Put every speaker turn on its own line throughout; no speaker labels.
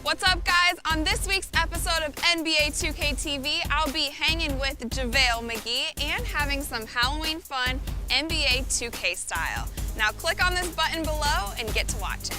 What's up, guys? On this week's episode of NBA 2K TV, I'll be hanging with JaVale McGee and having some Halloween fun NBA 2K style. Now click on this button below and get to watching.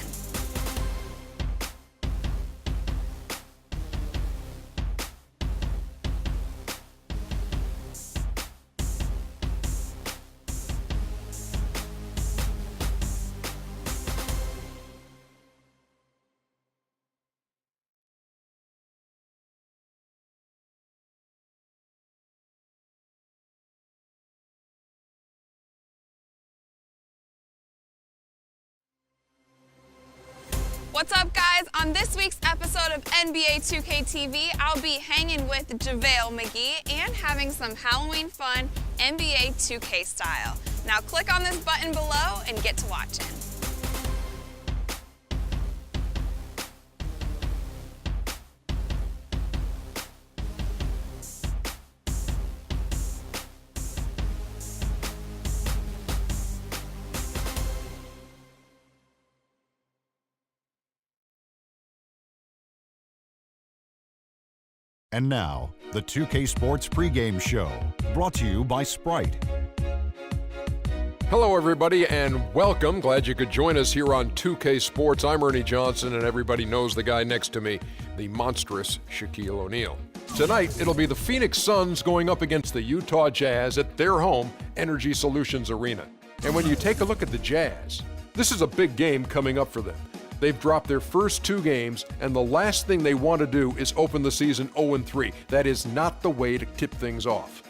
What's up, guys? On this week's episode of NBA 2K TV, I'll be hanging with JaVale McGee and having some Halloween fun NBA 2K style. Now click on this button below and get to watching.
And now, the 2K Sports pregame show, brought to you by Sprite.
Hello, everybody, and welcome. Glad you could join us here on 2K Sports. I'm Ernie Johnson, and everybody knows the guy next to me, the monstrous Shaquille O'Neal. Tonight, it'll be the Phoenix Suns going up against the Utah Jazz at their home, Energy Solutions Arena. And when you take a look at the Jazz, this is a big game coming up for them. They've dropped their first two games, and the last thing they want to do is open the season 0-3. That is not the way to tip things off.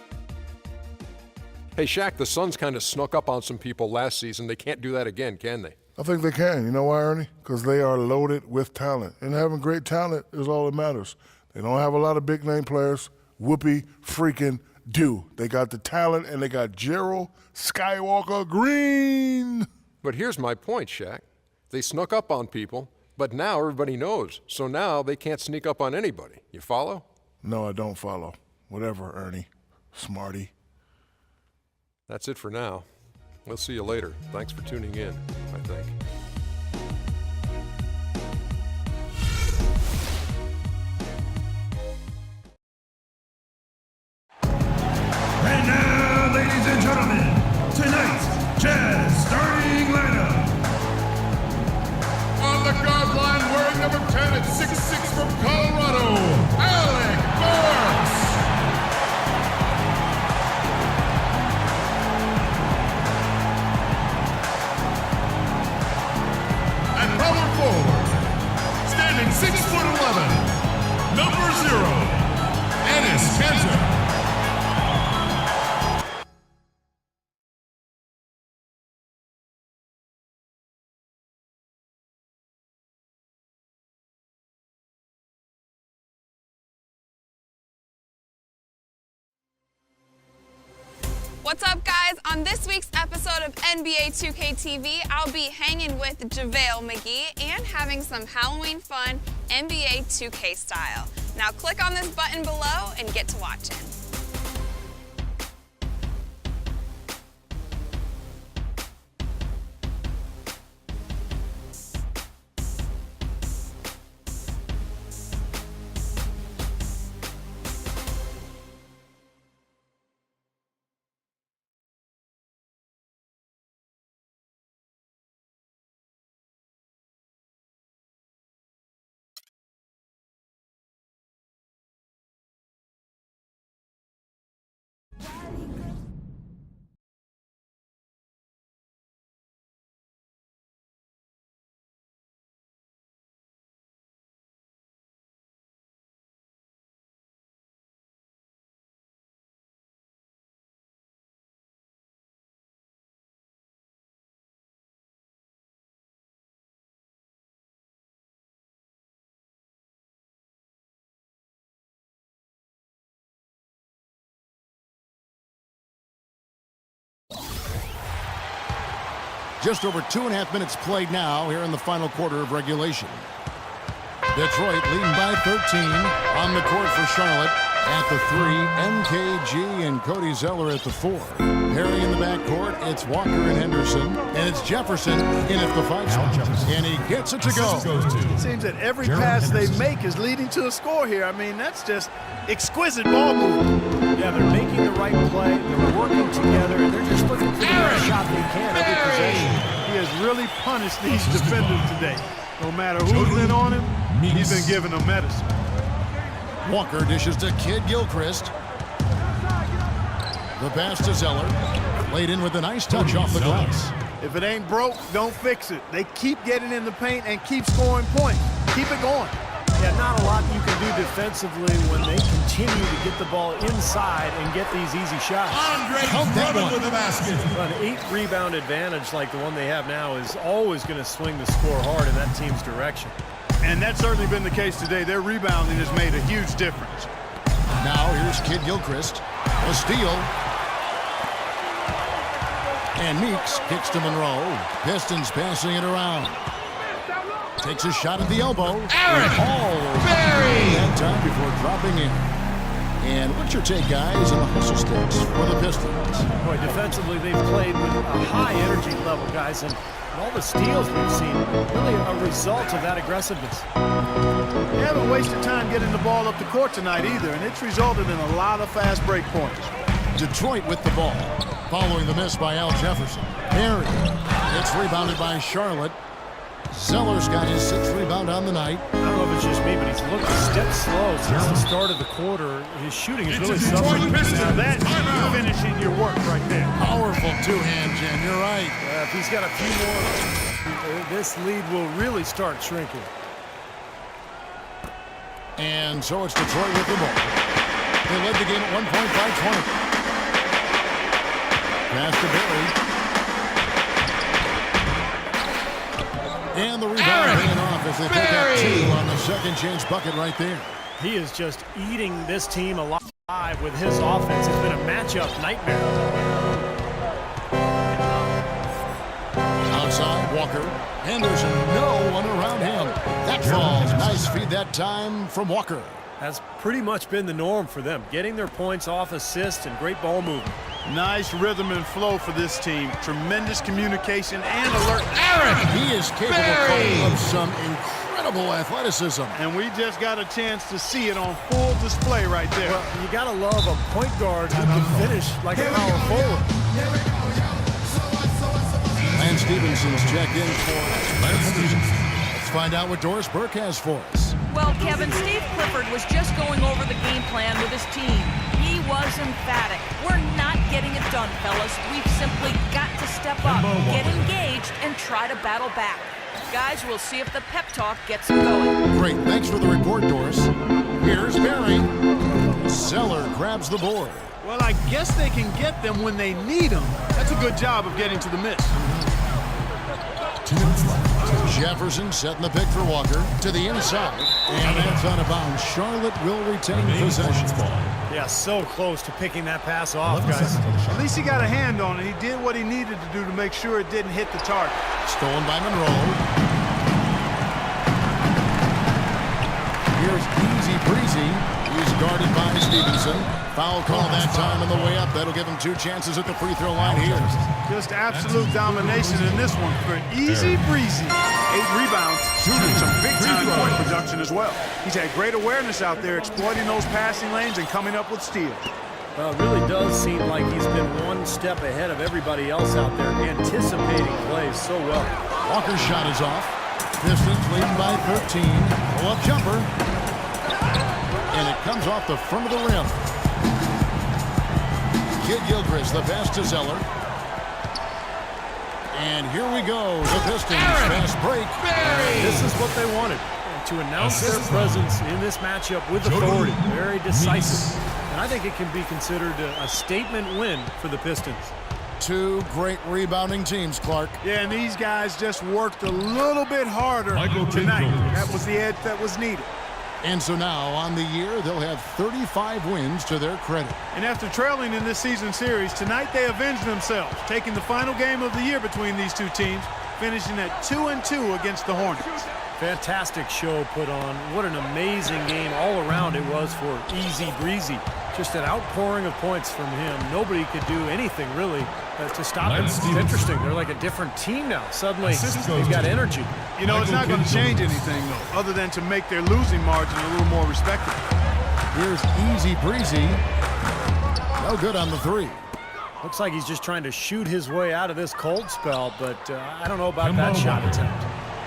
Hey, Shaq, the Suns kind of snuck up on some people last season. They can't do that again, can they?
I think they can. You know why, Ernie? Because they are loaded with talent. And having great talent is all that matters. They don't have a lot of big-name players. Whoopie freaking do. They got the talent, and they got Gerald Skywalker Green.
But here's my point, Shaq. They snuck up on people, but now everybody knows. So now they can't sneak up on anybody. You follow?
No, I don't follow. Whatever, Ernie. Smarty.
That's it for now. We'll see you later. Thanks for tuning in, I think.
And now, ladies and gentlemen, tonight's Jazz starting lineup.
On the guard line, wearing number 10 at 6'6" from Colorado, Alec Burks. At power forward, standing 6'11", number 0, Enes Kanter.
What's up, guys? On this week's episode of NBA 2K TV, I'll be hanging with JaVale McGee and having some Halloween fun NBA 2K style. Now click on this button below and get to watching.
Just over 2.5 minutes played now here in the final quarter of regulation. Detroit leading by 13 on the court for Charlotte. At the 3, MKG and Cody Zeller at the 4. Pairing in the backcourt, it's Walker and Henderson. And it's Jefferson in at the 5 spot. And he gets it to go.
It seems that every pass they make is leading to a score here. I mean, that's just exquisite ball movement.
Yeah, they're making the right play. They're working together, and they're just looking for the best shot they can every possession.
He has really punished these defenders today. No matter who's been on him, he's been giving them medicine.
Walker dishes to Kid Gilchrist. The pass to Zeller. Laid in with a nice touch off the glass.
If it ain't broke, don't fix it. They keep getting in the paint and keep scoring points. Keep it going.
Yeah, not a lot you can do defensively when they continue to get the ball inside and get these easy shots.
Andre
Count that
Drummond
one.
with the basket.
An 8-rebound advantage like the one they have now is always going to swing the score hard in that team's direction.
And that's certainly been the case today. Their rebounding has made a huge difference.
Now here's Kid Gilchrist. A steal. And Meeks kicks to Monroe. Pistons passing it around. Takes a shot at the elbow.
Aaron Berry.
That time before dropping in. And what's your take, guys, on the hustle sticks for the Pistons?
Boy, defensively, they've played with a high energy level, guys, and all the steals we've seen, really a result of that aggressiveness.
They haven't wasted time getting the ball up the court tonight either, and it's resulted in a lot of fast break points.
Detroit with the ball. Following the miss by Al Jefferson. Perry. It's rebounded by Charlotte. Zeller's got his 6th rebound on the night.
I don't know if it's just me, but he's looked a step slow since the start of the quarter. His shooting is really
It's a Detroit
suffering.
Pistons.
Now that's
Timeout.
finishing your work right there.
Powerful two-hand jam. You're right.
If he's got a few more, this lead will really start shrinking.
And so it's Detroit with the ball. They led the game at 1 point by 20. Pass to Berry. And the rebound paying off as they pick up 2 on the second chance bucket right there.
He is just eating this team alive with his offense. It's been a matchup nightmare.
Outside, Walker. Henderson, no one around him. That falls. Nice feed that time from Walker.
That's pretty much been the norm for them, getting their points off assists and great ball movement.
Nice rhythm and flow for this team. Tremendous communication and alert.
He is capable of some incredible athleticism.
And we just got a chance to see it on full display right there.
Well, you gotta love a point guard who can finish like a power forward.
Lance Stevenson's checked in for us. Let's find out what Doris Burke has for us.
Well, Kevin, Steve Clifford was just going over the game plan with his team. He was emphatic. We're not getting it done, fellas. We've simply got to step up, get engaged, and try to battle back. Guys, we'll see if the pep talk gets them going.
Great. Thanks for the report, Doris. Here's Berry. Zeller grabs the board.
Well, I guess they can get them when they need them. That's a good job of getting to the miss.
2 minutes left. Jefferson setting the pick for Walker to the inside. And that's out of bounds. Charlotte will retain possession.
Yeah, so close to picking that pass off, guys.
At least he got a hand on it. He did what he needed to do to make sure it didn't hit the target.
Stolen by Monroe. Here's Easy Breezy. He's guarded by Stevenson. Foul call that time on the way up. That'll give him 2 chances at the free throw line here.
Just absolute domination in this one for Easy Breezy. 8 rebounds, and some big-time point production as well. He's had great awareness out there, exploiting those passing lanes and coming up with steals.
Well, it really does seem like he's been one step ahead of everybody else out there, anticipating plays so well.
Walker's shot is off. Pistons leading by 13. Pull-up jumper. And it comes off the front of the rim. Kid Gilchrist, the pass to Zeller. And here we go. The Pistons fast break.
This is what they wanted, to announce their presence in this matchup with authority. Very decisive. And I think it can be considered a statement win for the Pistons.
2 great rebounding teams, Clark.
Yeah, and these guys just worked a little bit harder tonight. That was the edge that was needed.
And so now, on the year, they'll have 35 wins to their credit.
And after trailing in this season series, tonight they avenged themselves, taking the final game of the year between these 2 teams, finishing at 2-2 against the Hornets.
Fantastic show put on. What an amazing game all around it was for Easy Breezy. Just an outpouring of points from him. Nobody could do anything really to stop it. It's
Stevenson.
interesting. They're like a different team now. Suddenly, they've got energy.
You know, it's not going to change anything, though, other than to make their losing margin a little more respectable.
Here's Easy Breezy. No good on the three.
Looks like he's just trying to shoot his way out of this cold spell, but I don't know about that shot attempt.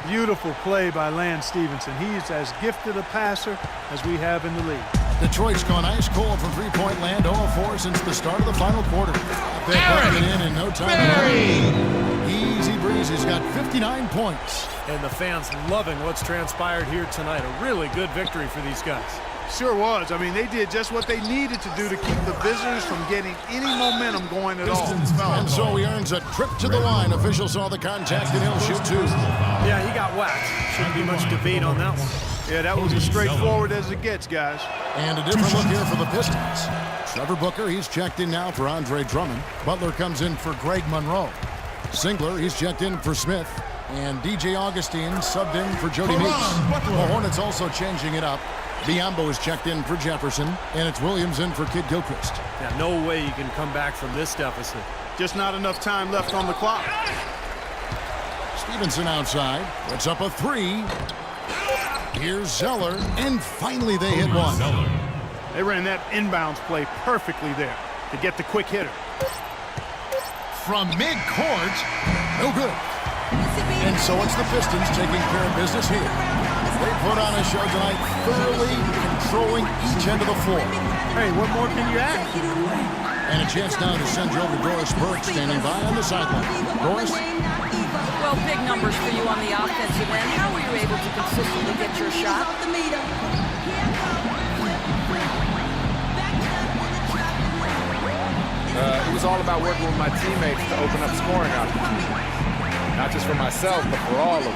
Beautiful play by Lance Stevenson. He's as gifted a passer as we have in the league.
Detroit's gone ice cold from three-point land, 0-4 since the start of the final quarter. They put it in no time at all. Easy Breezy's got 59 points.
And the fans loving what's transpired here tonight. A really good victory for these guys.
Sure was. I mean, they did just what they needed to do to keep the visitors from getting any momentum going at all.
And so he earns a trip to the line. Officials saw the contact and he'll shoot two.
Yeah, he got whacked. Shouldn't be much debate on that one.
Yeah, that was as straightforward as it gets, guys.
And a different look here for the Pistons. Trevor Booker, he's checked in now for Andre Drummond. Butler comes in for Greg Monroe. Singler, he's checked in for Smith. And DJ Augustine subbed in for Jody Meeks. The Hornets also changing it up. Biombo is checked in for Jefferson, and it's Williams in for Kid Gilchrist.
Yeah, no way you can come back from this deficit.
Just not enough time left on the clock.
Stevenson outside, puts up a three. Here's Zeller, and finally they hit one.
They ran that inbounds play perfectly there to get the quick hitter.
From midcourt, no good. And so it's the Pistons taking care of business here. They put on a show tonight, thoroughly controlling each end of the floor.
Hey, what more can you ask?
And a chance now to send you over to Doris Burke, standing by on the sideline. Doris?
Well, big numbers for you on the offensive end. How were you able to consistently get your shot?
It was all about working with my teammates to open up scoring opportunities. Not just for myself, but for all of us.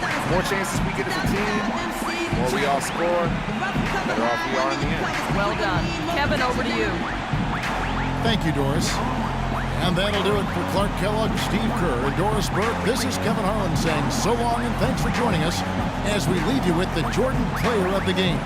The more chances we get as a team, the more we all score, the better off we are in the end.
Well done. Kevin, over to you.
Thank you, Doris. And that'll do it for Clark Kellogg, Steve Kerr, and Doris Burke. This is Kevin Harlan saying so long and thanks for joining us as we leave you with the Jordan Player of the Game.